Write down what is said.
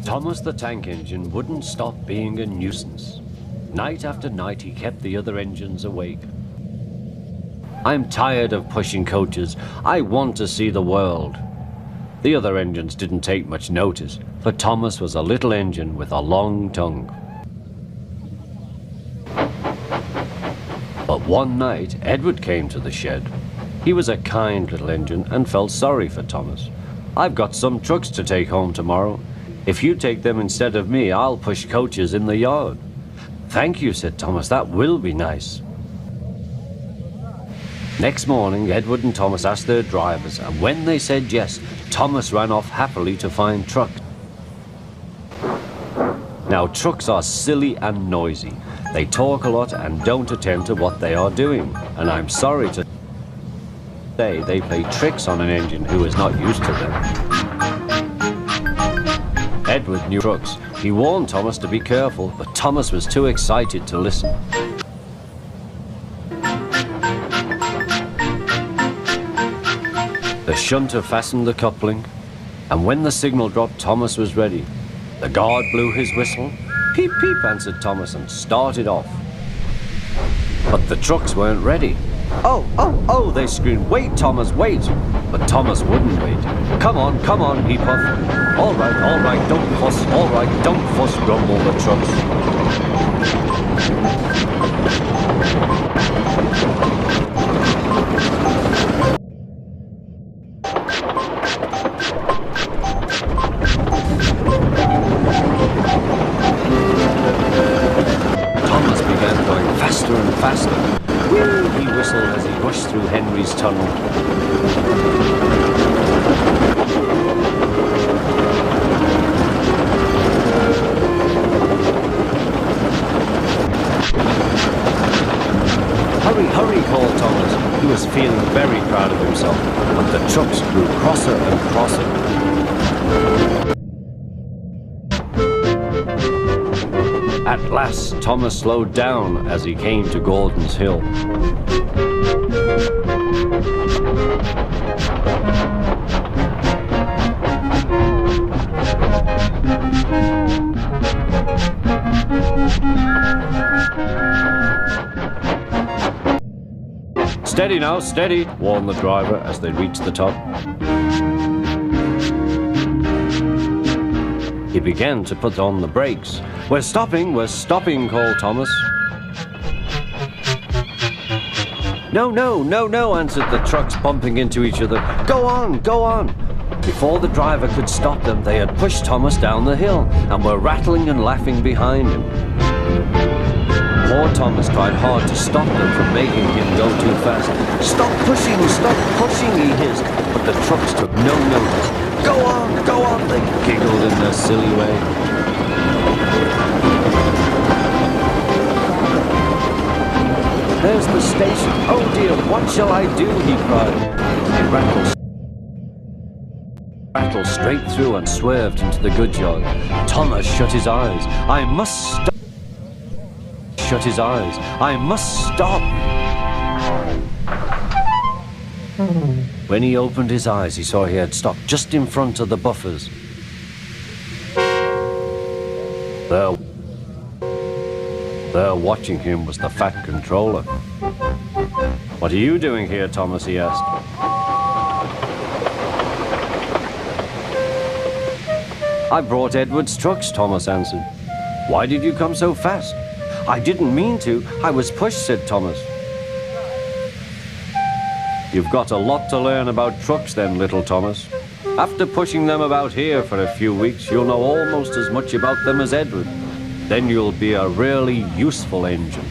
Thomas the Tank Engine wouldn't stop being a nuisance. Night after night he kept the other engines awake. I'm tired of pushing coaches. I want to see the world. The other engines didn't take much notice, for Thomas was a little engine with a long tongue. But one night, Edward came to the shed. He was a kind little engine and felt sorry for Thomas. "I've got some trucks to take home tomorrow. If you take them instead of me, I'll push coaches in the yard." "Thank you," said Thomas, "that will be nice." Next morning, Edward and Thomas asked their drivers, and when they said yes, Thomas ran off happily to find trucks. Now, trucks are silly and noisy. They talk a lot and don't attend to what they are doing, and I'm sorry to say they play tricks on an engine who is not used to them. Edward knew trucks. He warned Thomas to be careful, but Thomas was too excited to listen. The shunter fastened the coupling, and when the signal dropped, Thomas was ready. The guard blew his whistle. "Peep, peep," answered Thomas, and started off. But the trucks weren't ready. "Oh, oh, oh," they screamed. "Wait, Thomas, wait." But Thomas wouldn't wait. Come on," he puffed. All right, don't fuss, all right, don't fuss," grumbled the trucks. Thomas began going faster and faster. "Whee!" he whistled as he rushed through Henry's tunnel. "Hurry, hurry," called Thomas. He was feeling very proud of himself, but the trucks grew crosser and crosser. At last, Thomas slowed down as he came to Gordon's Hill. "Steady now, steady," warned the driver as they reached the top. He began to put on the brakes. We're stopping," called Thomas. No," answered the trucks, bumping into each other. Go on." Before the driver could stop them, they had pushed Thomas down the hill and were rattling and laughing behind him. Poor Thomas tried hard to stop them from making him go too fast. Stop pushing, he hissed, but the trucks took no notice. Go on, they giggled in their silly way. "There's the station. Oh dear, what shall I do?" he cried. He rattled straight through and swerved into the goods yard. Thomas shut his eyes. "I must stop." I must stop. When he opened his eyes, he saw he had stopped just in front of the buffers. There watching him was the fat controller. "What are you doing here, Thomas?" he asked. "I brought Edward's trucks," Thomas answered. "Why did you come so fast?" "I didn't mean to. I was pushed," said Thomas. "You've got a lot to learn about trucks then, little Thomas. After pushing them about here for a few weeks, you'll know almost as much about them as Edward. Then you'll be a really useful engine."